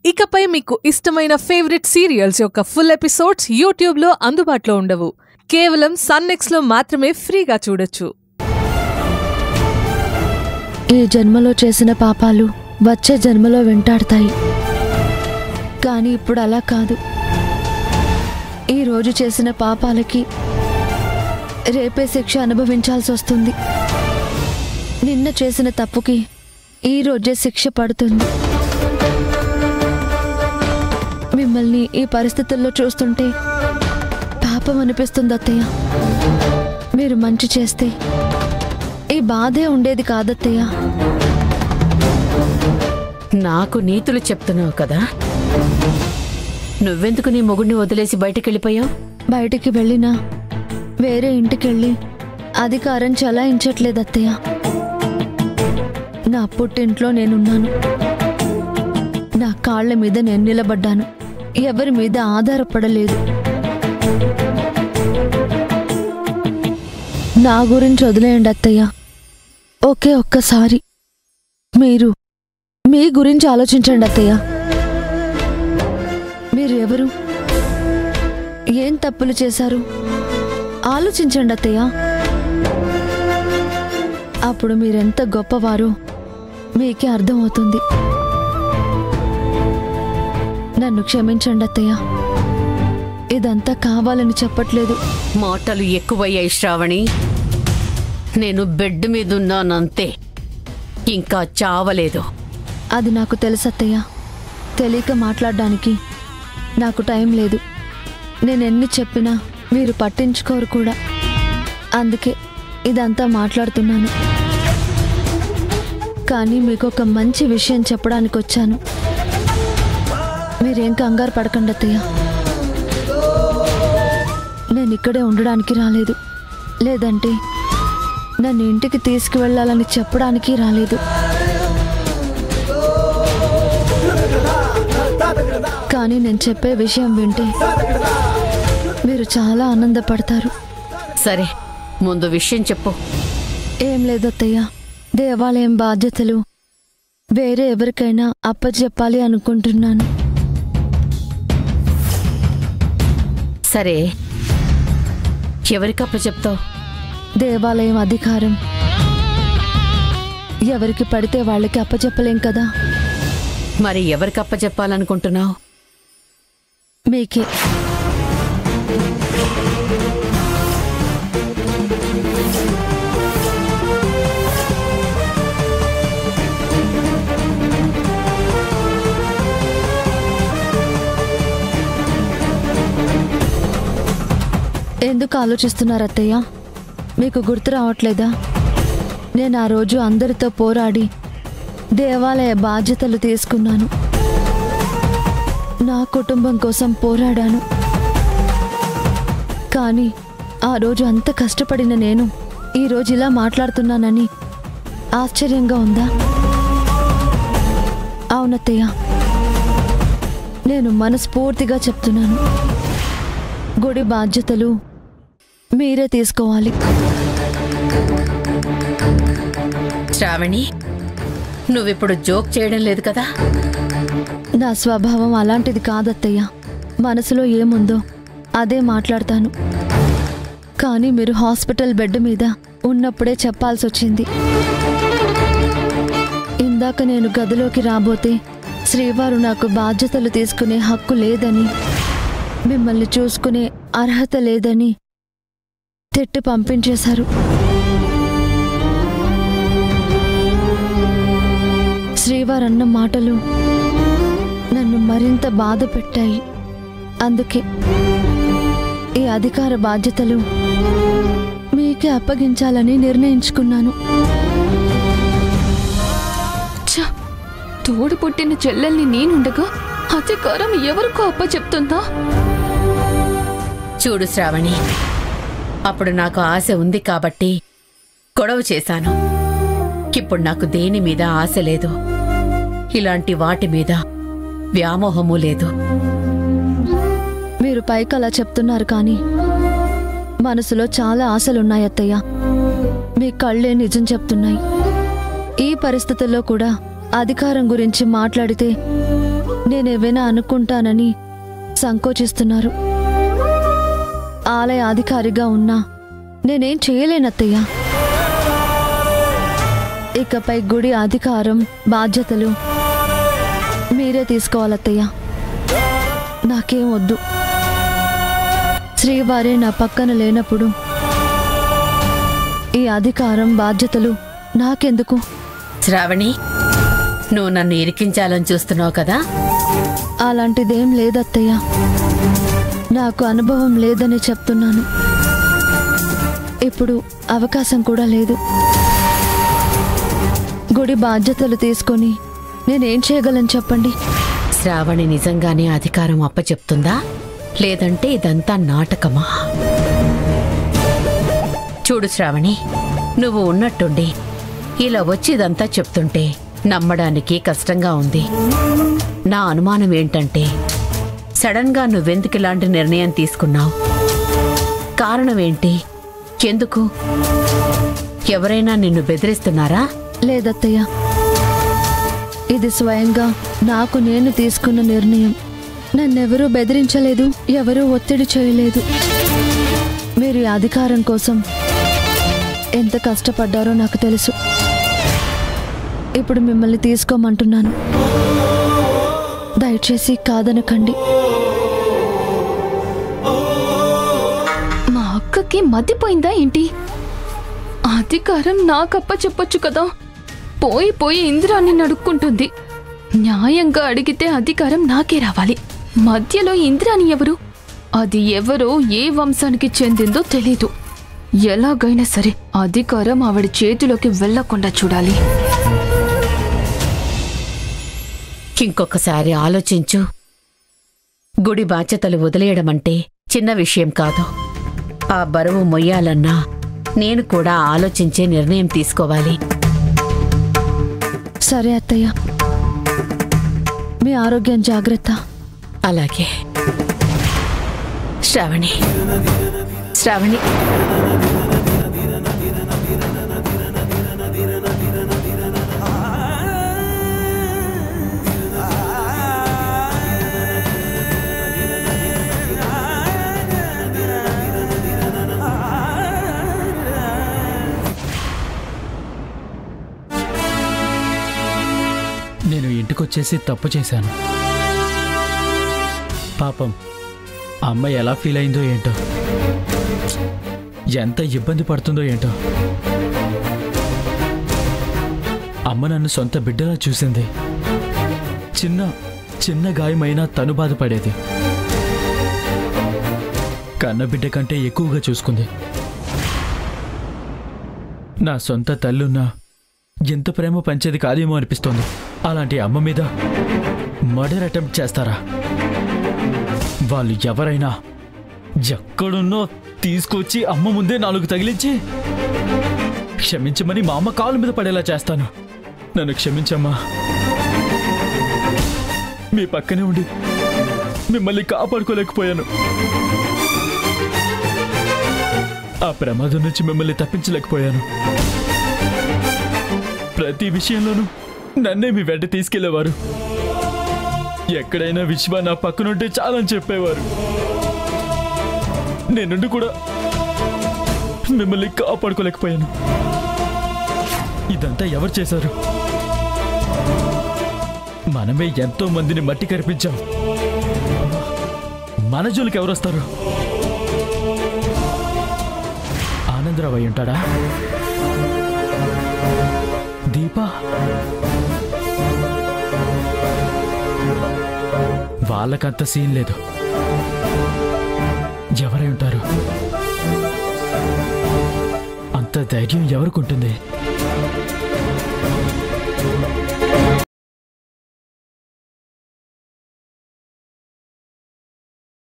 ఇకపై మీకు ఇష్టమైన ఫేవరెట్ సీరియల్స్ యొక్క ఫుల్ ఎపిసోడ్స్ యూట్యూబ్లో అందుబాటులో ఉండవు. కేవలం సన్నెక్స్లో మాత్రమే ఫ్రీగా చూడొచ్చు. ఈ జన్మలో చేసిన పాపాలు వచ్చే జన్మలో వెంటాడతాయి. కానీ ఇప్పుడు అలా కాదు. ఈరోజు చేసిన పాపాలకి రేపే శిక్ష అనుభవించాల్సి వస్తుంది. నిన్న చేసిన తప్పుకి ఈ రోజే శిక్ష పడుతుంది. మిమ్మల్ని ఈ పరిస్థితుల్లో చూస్తుంటే పాపం అనిపిస్తుంది అత్తయ్య. మీరు మంచి చేస్తే ఈ బాధే ఉండేది కాదత్తయ్య. నాకు నీతులు చెప్తున్నావు కదా, నువ్వెందుకు నీ మొగుడిని వదిలేసి బయటకెళ్ళిపోయావు? బయటికి వెళ్ళినా వేరే ఇంటికెళ్ళి అధికారం చలాయించట్లేదు అత్తయ్య. నా పుట్టింట్లో నేనున్నాను. నా కాళ్ల మీద నేను నిలబడ్డాను. ఎవరి మీద ఆధారపడలేదు. నా గురించి వదిలేయండి అత్తయ్య. ఒక్కసారి మీరు మీ గురించి ఆలోచించండి అత్తయ్య. మీరు ఎవరు, ఏం తప్పులు చేశారు ఆలోచించండి అత్తయ్య. అప్పుడు మీరెంత గొప్పవారో మీకే అర్థమవుతుంది. నన్ను క్షమించండి అత్తయ్య. ఇదంతా కావాలని చెప్పట్లేదు. మాటలు ఎక్కువయ్యాయి శ్రావణి. నేను బెడ్ మీదున్నానంతే, ఇంకా చావలేదు. అది నాకు తెలుసు అత్తయ్య. తెలియక మాట్లాడడానికి నాకు టైం లేదు. నేనెన్ని చెప్పినా మీరు పట్టించుకోరు కూడా. అందుకే ఇదంతా మాట్లాడుతున్నాను. కానీ మీకు ఒక మంచి విషయం చెప్పడానికి వచ్చాను. మీరేం కంగారు పడకండి అత్తయ్య. నేను ఇక్కడే ఉండడానికి రాలేదు, లేదంటే నన్ను ఇంటికి తీసుకువెళ్ళాలని చెప్పడానికి రాలేదు. కానీ నేను చెప్పే విషయం వింటే మీరు చాలా ఆనందపడతారు. సరే, ముందు విషయం చెప్పు. ఏం లేదు అత్తయ్య. దేవాలయం బాధ్యతలు వేరే ఎవరికైనా అప్పచెప్పాలి అనుకుంటున్నాను. సరే, ఎవరికి అప్పచెప్తావు? దేవాలయం అధికారం ఎవరికి పడితే వాళ్ళకి అప్పచెప్పలేం కదా. మరి ఎవరికి అప్పచెప్పాలనుకుంటున్నావు? మీకే. ఎందుకు ఆలోచిస్తున్నారు అత్తయ్య? మీకు గుర్తు రావట్లేదా? నేను ఆ రోజు అందరితో పోరాడి దేవాలయ బాధ్యతలు తీసుకున్నాను. నా కుటుంబం కోసం పోరాడాను. కానీ ఆ రోజు అంత కష్టపడిన నేను ఈరోజు ఇలా మాట్లాడుతున్నానని ఆశ్చర్యంగా ఉందా? అవునత్తయ్య, నేను మనస్ఫూర్తిగా చెప్తున్నాను. గుడి బాధ్యతలు మీరే తీసుకోవాలి. శ్రావణి, నువ్విప్పుడు జోక్ చేయడం లేదు కదా? నా స్వభావం అలాంటిది కాదత్తయ్య. మనసులో ఏముందో అదే మాట్లాడతాను. కానీ మీరు హాస్పిటల్ బెడ్ మీద ఉన్నప్పుడే చెప్పాల్సి వచ్చింది. ఇందాక నేను గదిలోకి రాబోతే శ్రీవారు నాకు బాధ్యతలు తీసుకునే హక్కు లేదని, మిమ్మల్ని చూసుకునే అర్హత లేదని తిట్టి పంపించేశారు. శ్రీవారన్న మాటలు నన్ను మరింత బాధ పెట్టాయి. అందుకే ఈ అధికార బాధ్యతలు మీకే అప్పగించాలని నిర్ణయించుకున్నాను. తోడు పుట్టిన చెల్లెల్ని నేనుండగా అధికారం ఎవరికో అప్పచెప్తుందా? చూడు శ్రావణి, అప్పుడు నాకు ఆశ ఉంది కాబట్టి గొడవ చేశాను. ఇప్పుడు నాకు దేని మీద ఆశ లేదు. ఇలాంటి వాటి మీద వ్యామోహము లేదు. మీరు పైకి అలా చెప్తున్నారు, కానీ మనసులో చాలా ఆశలున్నాయి అత్తయ్య. మీ కళ్ళే నిజం చెప్తున్నాయి. ఈ పరిస్థితుల్లో కూడా అధికారం గురించి మాట్లాడితే నేనేమైనా అనుకుంటానని సంకోచిస్తున్నారు. ఆలయ అధికారిగా ఉన్నా నేనేం చేయలేనత్తయ్య. ఇకపై గుడి అధికారం బాధ్యతలు మీరే తీసుకోవాలత్తయ్య. నాకేం వద్దు. శ్రీవారే నా పక్కన లేనప్పుడు ఈ అధికారం బాధ్యతలు నాకెందుకు? శ్రావణి, నువ్వు నన్ను ఇరికించాలని చూస్తున్నావు కదా? అలాంటిదేం లేదత్తయ్య. నాకు అనుభవం లేదని చెప్తున్నాను. ఇప్పుడు అవకాశం కూడా లేదు. గుడి బాధ్యతలు తీసుకొని నేనేం చేయగలను చెప్పండి? శ్రావణి నిజంగానే అధికారం అప్పచెప్తుందా, లేదంటే ఇదంతా నాటకమా? చూడు శ్రావణి, నువ్వు ఉన్నట్టుండి ఇలా వచ్చి ఇదంతా చెప్తుంటే నమ్మడానికి కష్టంగా ఉంది. నా అనుమానం ఏంటంటే సడన్ గా నువ్వెందుకు ఇలాంటి నిర్ణయం తీసుకున్నావు? కారణం ఏంటి? ఎందుకు? ఎవరైనా నిన్ను బెదిరిస్తున్నారా? లేదత్తయ్య, ఇది స్వయంగా నాకు నేను తీసుకున్న నిర్ణయం. నన్నెవరూ బెదిరించలేదు, ఎవరూ ఒత్తిడి చేయలేదు. మీరు ఈ అధికారం కోసం ఎంత కష్టపడ్డారో నాకు తెలుసు. ఇప్పుడు మిమ్మల్ని తీసుకోమంటున్నాను. దయచేసి కాదనకండి. మా అక్కకి మతిపోయిందా ఏంటి? అధికారం నాకప్ప చెప్పొచ్చు కదా. పోయి పోయి ఇందిరాన్ని నడుక్కుంటుంది. న్యాయంగా అడిగితే అధికారం నాకే రావాలి. మధ్యలో ఇందిరాని ఎవరు? అది ఎవరో ఏ వంశానికి చెందిందో తెలీదు. ఎలాగైనా సరే అధికారం ఆవిడ చేతిలోకి వెళ్లకుండా చూడాలి. ఇంకొకసారి ఆలోచించు. గుడి బాధ్యతలు వదిలేయడం అంటే చిన్న విషయం కాదు. ఆ బరువు మొయ్యాలన్నా నేను కూడా ఆలోచించే నిర్ణయం తీసుకోవాలి. సరే అత్తయ్య, మీ ఆరోగ్యం జాగ్రత్త. అలాగే. శ్రావణి, శ్రావణి, నేను ఇంటికొచ్చేసి తప్పు చేశాను. పాపం అమ్మ ఎలా ఫీల్ అయిందో ఏంటో, ఎంత ఇబ్బంది పడుతుందో ఏంటో. అమ్మ నన్ను సొంత బిడ్డలా చూసింది. చిన్న చిన్న గాయమైనా తను బాధపడేది. కన్న బిడ్డ కంటే ఎక్కువగా చూసుకుంది. నా సొంత తల్లున్నా ఎంత ప్రేమ పంచేది కాదేమో అనిపిస్తోంది. అలాంటి అమ్మ మీద మర్డర్ అటెంప్ట్ చేస్తారా? వాళ్ళు ఎవరైనా ఎక్కడున్నో తీసుకొచ్చి అమ్మ ముందే 4 తగిలించి క్షమించమని మా అమ్మ కాళ్ళ మీద పడేలా చేస్తాను. నన్ను క్షమించమ్మా. మీ పక్కనే ఉండి మిమ్మల్ని కాపాడుకోలేకపోయాను. ఆ ప్రమాదం నుంచి మిమ్మల్ని తప్పించలేకపోయాను. ప్రతి విషయంలోనూ నన్నే మీ వెంట తీసుకెళ్లేవారు. ఎక్కడైనా విశ్వ నా పక్కనుంటే చాలని చెప్పేవారు. నేనుండి కూడా మిమ్మల్ని కాపాడుకోలేకపోయాను. ఇదంతా ఎవరు చేశారు? మనమే ఎంతో మందిని మట్టి కరిపించాం. మన జోలికి ఎవరొస్తారు? ఆనందరావు అయి ఉంటాడా? దీపా? వాళ్ళకంత సీన్ లేదు. ఎవరై ఉంటారు? అంత ధైర్యం ఎవరికుంటుంది?